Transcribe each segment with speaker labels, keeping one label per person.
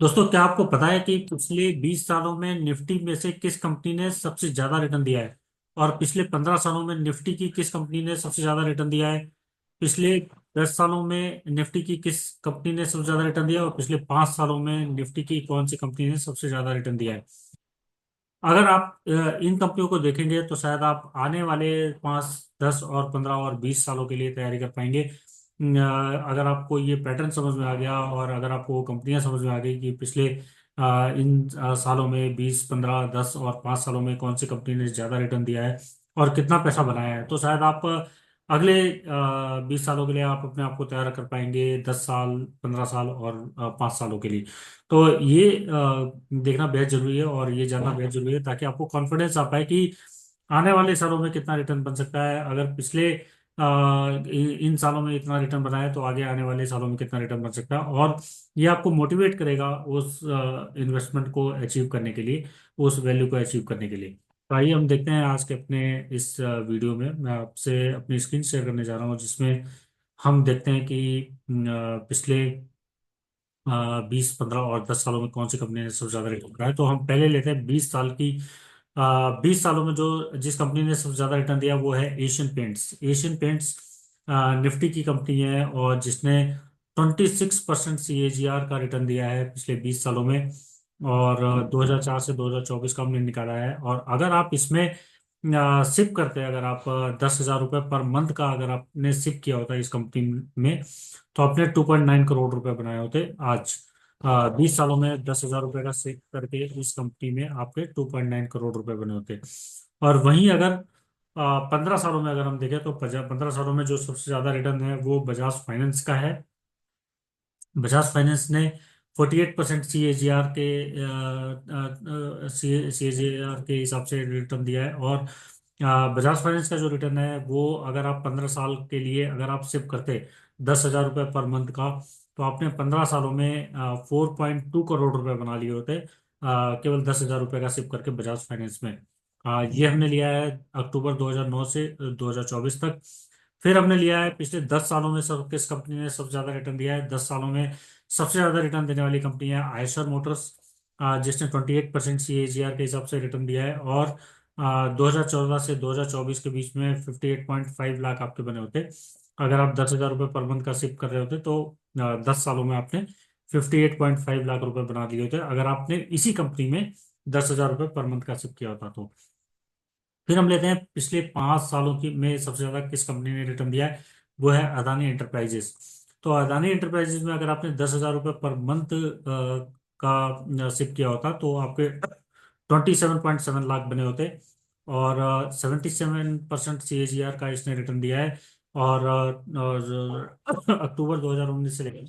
Speaker 1: दोस्तों, क्या आपको पता है कि पिछले 20 सालों में निफ्टी में से किस कंपनी ने सबसे ज्यादा रिटर्न दिया है? और पिछले 15 सालों में निफ्टी की किस कंपनी ने सबसे ज्यादा रिटर्न दिया है? पिछले 10 सालों में निफ्टी की किस कंपनी ने सबसे ज्यादा रिटर्न दिया है? और पिछले 5 सालों में निफ्टी की कौन सी कंपनी ने सबसे ज्यादा रिटर्न दिया है? अगर आप इन कंपनियों को देखेंगे तो शायद आप आने वाले 5, 10 और 15 और 20 सालों के लिए तैयारी कर पाएंगे। अगर आपको ये पैटर्न समझ में आ गया और अगर आपको कंपनियां समझ में आ गई कि पिछले इन सालों में 20, 15, 10 और 5 सालों में कौन सी कंपनी ने ज़्यादा रिटर्न दिया है और कितना पैसा बनाया है, तो शायद आप अगले 20 सालों के लिए आप अपने आप को तैयार कर पाएंगे, 10 साल, 15 साल और 5 सालों के लिए। तो ये देखना बेहद जरूरी है और ये जानना बेहद जरूरी है ताकि आपको कॉन्फिडेंस आ पाए कि आने वाले सालों में कितना रिटर्न बन सकता है। अगर पिछले इन सालों में इतना रिटर्न बनाया है तो आगे आने वाले सालों में कितना रिटर्न बन सकता है, और ये आपको मोटिवेट करेगा उस इन्वेस्टमेंट को अचीव करने के लिए, उस वैल्यू को अचीव करने के लिए। तो आइए हम देखते हैं आज के अपने इस वीडियो में मैं आपसे अपनी स्क्रीन शेयर करने जा रहा हूँ, जिसमें हम देखते हैं कि पिछले 20, 15 और 10 सालों में कौन सी कंपनी ने सबसे ज्यादा रिटर्न करा है। तो हम पहले लेते हैं 20 साल की। 20 सालों में जो जिस कंपनी ने सबसे ज्यादा रिटर्न दिया वो है Asian paints. Asian paints Nifty की कंपनी है और जिसने 26% CAGR का रिटर्न दिया है पिछले 20 सालों में। और 2004 से 2024 का हमने निकाला है। और अगर आप इसमें सिप करते हैं, अगर आप 10,000 रुपये पर मंथ का अगर आपने सिप किया होता है इस कंपनी में, तो आपने 2.9 करोड़ रुपए बनाए होते आज। 20 सालों में 10,000 रुपये का सिप करके इस कंपनी में आपके 2.9 करोड़ रुपए बने होते। और वहीं अगर 15 सालों में अगर हम देखें तो 15 सालों में जो सबसे ज्यादा रिटर्न है वो बजाज फाइनेंस का है। बजाज फाइनेंस ने 48% CAGR के CAGR के हिसाब से रिटर्न दिया है। और बजाज फाइनेंस का जो रिटर्न है वो अगर आप 15 साल के लिए अगर आप सिप करते 10,000 रुपये पर मंथ का, तो आपने 15 सालों में 4.2 करोड़ रुपए बना लिए होते, केवल 10,000 रुपये का सिप करके बजाज फाइनेंस में। ये हमने लिया है अक्टूबर 2009 से 2024 तक। फिर हमने लिया है पिछले 10 सालों में सब किस कंपनी ने सबसे ज्यादा रिटर्न दिया है। 10 सालों में सबसे ज्यादा रिटर्न देने वाली कंपनी है आयशर मोटर्स, जिसने 28% CAGR के हिसाब से रिटर्न दिया है। और 2014 से 2024 के बीच में 58.5 लाख आपके बने होते। अगर आप 10,000 रुपये पर मंथ का सिप कर रहे होते तो 10 सालों में आपने 58.5 लाख रुपए बना दिए होते अगर आपने इसी कंपनी में 10,000 रुपये पर मंथ का सिप किया होता तो। फिर हम लेते हैं पिछले 5 सालों की में सबसे ज्यादा किस कंपनी ने रिटर्न दिया है, वो है अदानी एंटरप्राइजेस। तो अदानी एंटरप्राइजेस में अगर आपने 10,000 रुपये पर मंथ का सिप किया होता तो आपके 27.7 लाख बने होते। और 77% CAGR का इसने रिटर्न दिया है। और अक्टूबर 2019 से लेकर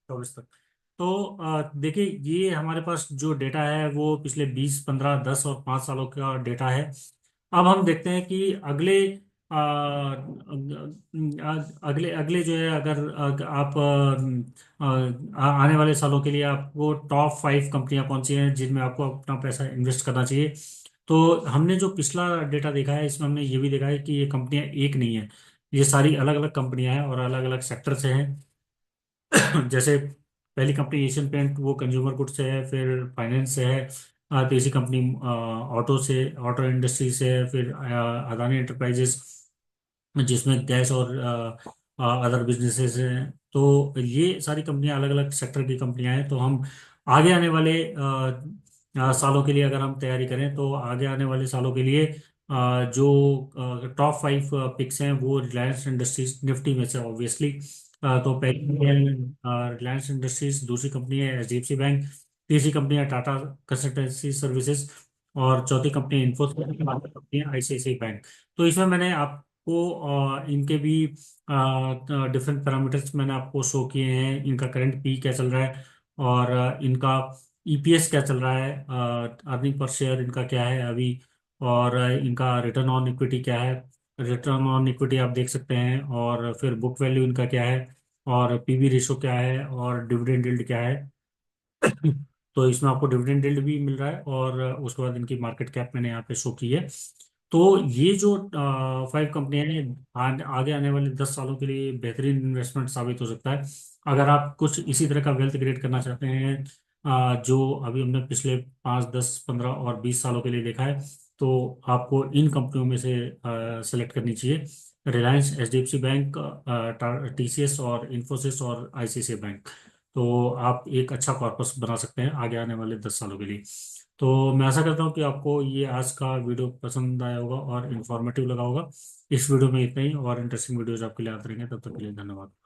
Speaker 1: 24 तक। तो देखिए, ये हमारे पास जो डेटा है वो पिछले 20, 15, 10 और 5 सालों का डेटा है। अब हम देखते हैं कि अगले अगले अगले जो है, अगर आप आने वाले सालों के लिए आपको टॉप 5 कंपनियां कौन सी हैं जिनमें आपको अपना पैसा इन्वेस्ट करना चाहिए। तो हमने जो पिछला डेटा देखा है इसमें हमने ये भी देखा है कि ये कंपनियां एक नहीं है, ये सारी अलग अलग कंपनियां हैं और अलग अलग सेक्टर से हैं। जैसे पहली कंपनी एशियन पेंट वो कंज्यूमर गुड से है, फिर फाइनेंस से है। तीसरी कंपनी ऑटो से, ऑटो इंडस्ट्री से है। फिर अदानी एंटरप्राइजेस जिसमें गैस और अदर बिजनेसेस हैं। तो ये सारी कंपनियां अलग अलग सेक्टर की कंपनियां हैं। तो हम आगे आने वाले सालों के लिए अगर हम तैयारी करें तो आगे आने वाले सालों के लिए जो टॉप 5 पिक्स हैं वो रिलायंस इंडस्ट्रीज निफ्टी में से ऑब्वियसली। तो पहली है रिलायंस इंडस्ट्रीज, दूसरी कंपनी है HDFC बैंक, तीसरी कंपनी है टाटा कंसल्टेंसी सर्विसेज, और चौथी कंपनी इन्फोसिस, पांचवी कंपनी है ICICI बैंक। तो इसमें मैंने आपको इनके भी डिफरेंट पैरामीटर्स मैंने आपको शो किए हैं। इनका करंट पी क्या चल रहा है और इनका EPS क्या चल रहा है, अर्निंग पर शेयर इनका क्या है अभी, और इनका रिटर्न ऑन इक्विटी क्या है। रिटर्न ऑन इक्विटी आप देख सकते हैं, और फिर बुक वैल्यू इनका क्या है, और PB रेशो क्या है, और डिविडेंड यील्ड क्या है। तो इसमें आपको डिविडेंड यील्ड भी मिल रहा है, और उसके बाद इनकी मार्केट कैप मैंने यहाँ पे शो की है। तो ये जो 5 कंपनियां हैं आगे आने वाले 10 सालों के लिए बेहतरीन इन्वेस्टमेंट साबित हो सकता है। अगर आप कुछ इसी तरह का वेल्थ क्रिएट करना चाहते हैं, जो अभी हमने पिछले 5, 10, 15 और 20 सालों के लिए देखा है, तो आपको इन कंपनियों में से सेलेक्ट करनी चाहिए। रिलायंस, एचडीएफसी बैंक, टीसीएस और इन्फोसिस और आईसीआईसीआई बैंक। तो आप एक अच्छा कॉर्पस बना सकते हैं आगे आने वाले 10 सालों के लिए। तो मैं आशा करता हूँ कि आपको ये आज का वीडियो पसंद आया होगा और इन्फॉर्मेटिव लगा होगा। इस वीडियो में इतना ही, और इंटरेस्टिंग वीडियोज आपके लिए आते रहेंगे। तब तक के लिए धन्यवाद।